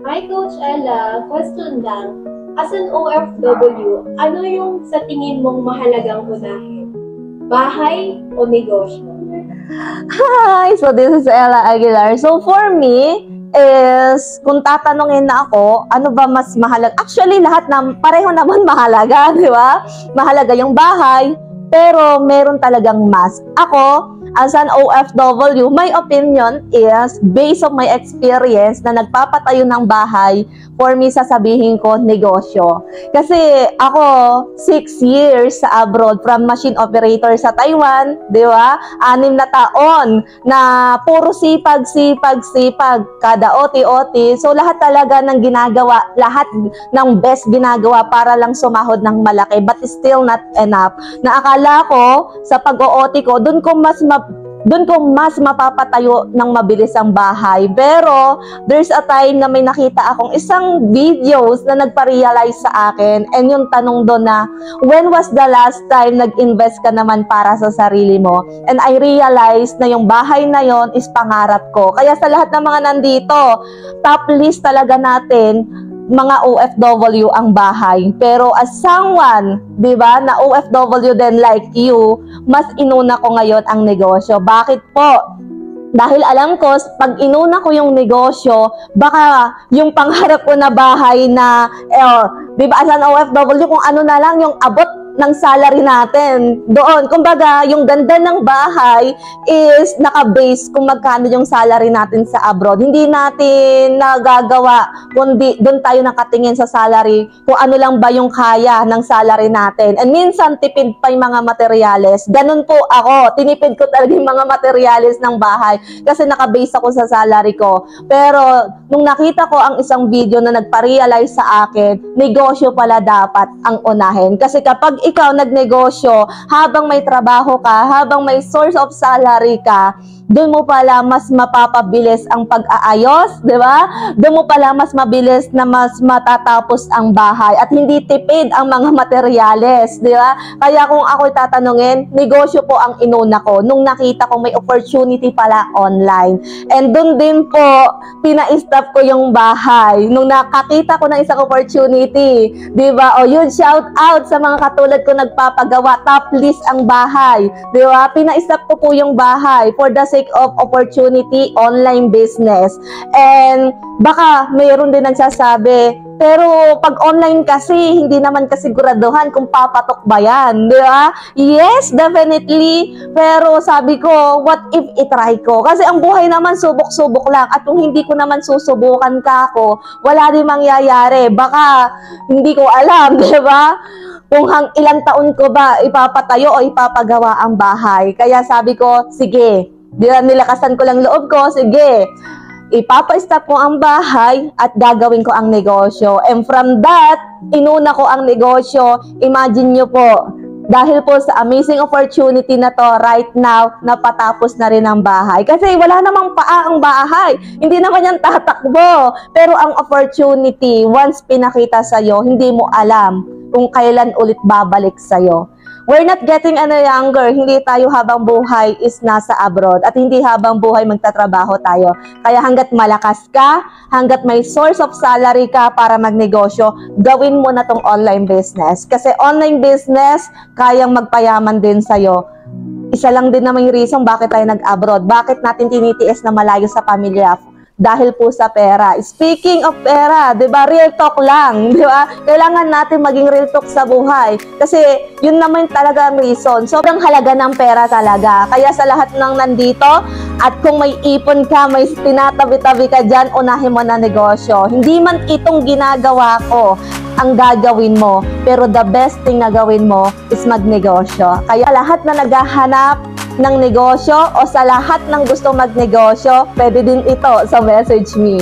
Hi, Coach Ella. Question lang. As an OFW, ano yung sa tingin mong mahalagang unahin? Bahay o negosyo? Hi! So, this is Ella Aguilar. So, for me, is, kung tatanungin na ako, ano ba mas mahalaga? Actually, lahat pareho naman mahalaga, di ba? Mahalaga yung bahay, pero meron talagang mas. Ako, as an OFW, my opinion is, based on my experience na nagpapatayo ng bahay, for me, sasabihin ko, negosyo. Kasi ako, 6 years sa abroad, from machine operator sa Taiwan, di ba? 6 na taon na puro sipag, kada OT-OT. So, lahat talaga ng ginagawa, lahat ng best ginagawa para lang sumahod ng malaki, but still not enough. Na akala ko, sa pag-OT ko, doon ko mas mapapatayo ng mabilis ang bahay. Pero, there's a time na may nakita akong isang videos na nagpa-realize sa akin. And yung tanong doon na, when was the last time nag-invest ka naman para sa sarili mo? And I realized na yung bahay na yon is pangarap ko. Kaya sa lahat ng mga nandito, top list talaga natin, mga OFW ang bahay. Pero as someone, di ba, na OFW din like you, mas inuna ko ngayon ang negosyo. Bakit po? Dahil alam ko, pag inuna ko yung negosyo, baka yung pangarap ko na bahay na, di ba, as an OFW, kung ano na lang yung abot ng salary natin doon. Kumbaga, yung ganda ng bahay is naka-base kung magkano yung salary natin sa abroad. Hindi natin nagagawa, kundi doon tayo nakatingin sa salary kung ano lang ba yung kaya ng salary natin. And minsan, tipid pa yung mga materyales. Ganun po ako. Tinipid ko talaga yung mga materyales ng bahay kasi naka-base ako sa salary ko. Pero, nung nakita ko ang isang video na nagpa-realize sa akin, negosyo pala dapat ang unahin. Kasi kapag ikaw nagnegosyo, habang may trabaho ka, habang may source of salary ka, doon mo pala mas mapapabilis ang pag-aayos, di ba? Doon mo pala mas mabilis na mas matatapos ang bahay at hindi tipid ang mga materyales, di ba? Kaya kung ako'y tatanungin, negosyo po ang inuna ko nung nakita ko may opportunity pala online. And doon din po, pina-stop ko yung bahay. Nung nakakita ko ng isang opportunity, di ba? O yun, shout out sa mga katulad ko nagpapagawa, top list ang bahay, di ba? Pina-stop ko po yung bahay for the sake of opportunity, online business. And baka mayroon din nagsasabi, pero pag online kasi, hindi naman kasiguraduhan kung papatok ba yan, di ba? Yes, definitely. Pero sabi ko, what if itry ko? Kasi ang buhay naman, subok-subok lang. At kung hindi ko naman susubukan ka ako, wala din mangyayari. Baka, hindi ko alam, di ba? Kung ilang taon ko ba ipapatayo o ipapagawa ang bahay. Kaya sabi ko, sige, nilakasan ko lang loob ko, sige, ipapa-stop ko ang bahay at gagawin ko ang negosyo. And from that, inuna ko ang negosyo. Imagine nyo po, dahil po sa amazing opportunity na to, right now, napatapos na rin ang bahay. Kasi wala namang paa ang bahay. Hindi naman yan tatakbo. Pero ang opportunity, once pinakita sa'yo, hindi mo alam kung kailan ulit babalik sa'yo. We're not getting any younger. Hindi tayo habang buhay is nasa abroad. At hindi habang buhay magtatrabaho tayo. Kaya hanggat malakas ka, hanggat may source of salary ka para magnegosyo, gawin mo na tong online business. Kasi online business, kayang magpayaman din sa'yo. Isa lang din naman yung reason bakit tayo nag-abroad. Bakit natin tinitiis na malayo sa pamilya? Dahil po sa pera. Speaking of pera, 'di ba? Real talk lang, 'di ba? Kailangan natin maging real talk sa buhay kasi yun naman talaga ang reason. Sobrang halaga ng pera talaga. Kaya sa lahat ng nandito at kung may ipon ka, may tinatabi-tabi ka diyan, unahin mo na negosyo. Hindi man itong ginagawa ko ang gagawin mo, pero the best thing na gawin mo is magnegosyo. Kaya lahat na naghahanap ng negosyo o sa lahat ng gusto magnegosyo, pwede din ito sa message me.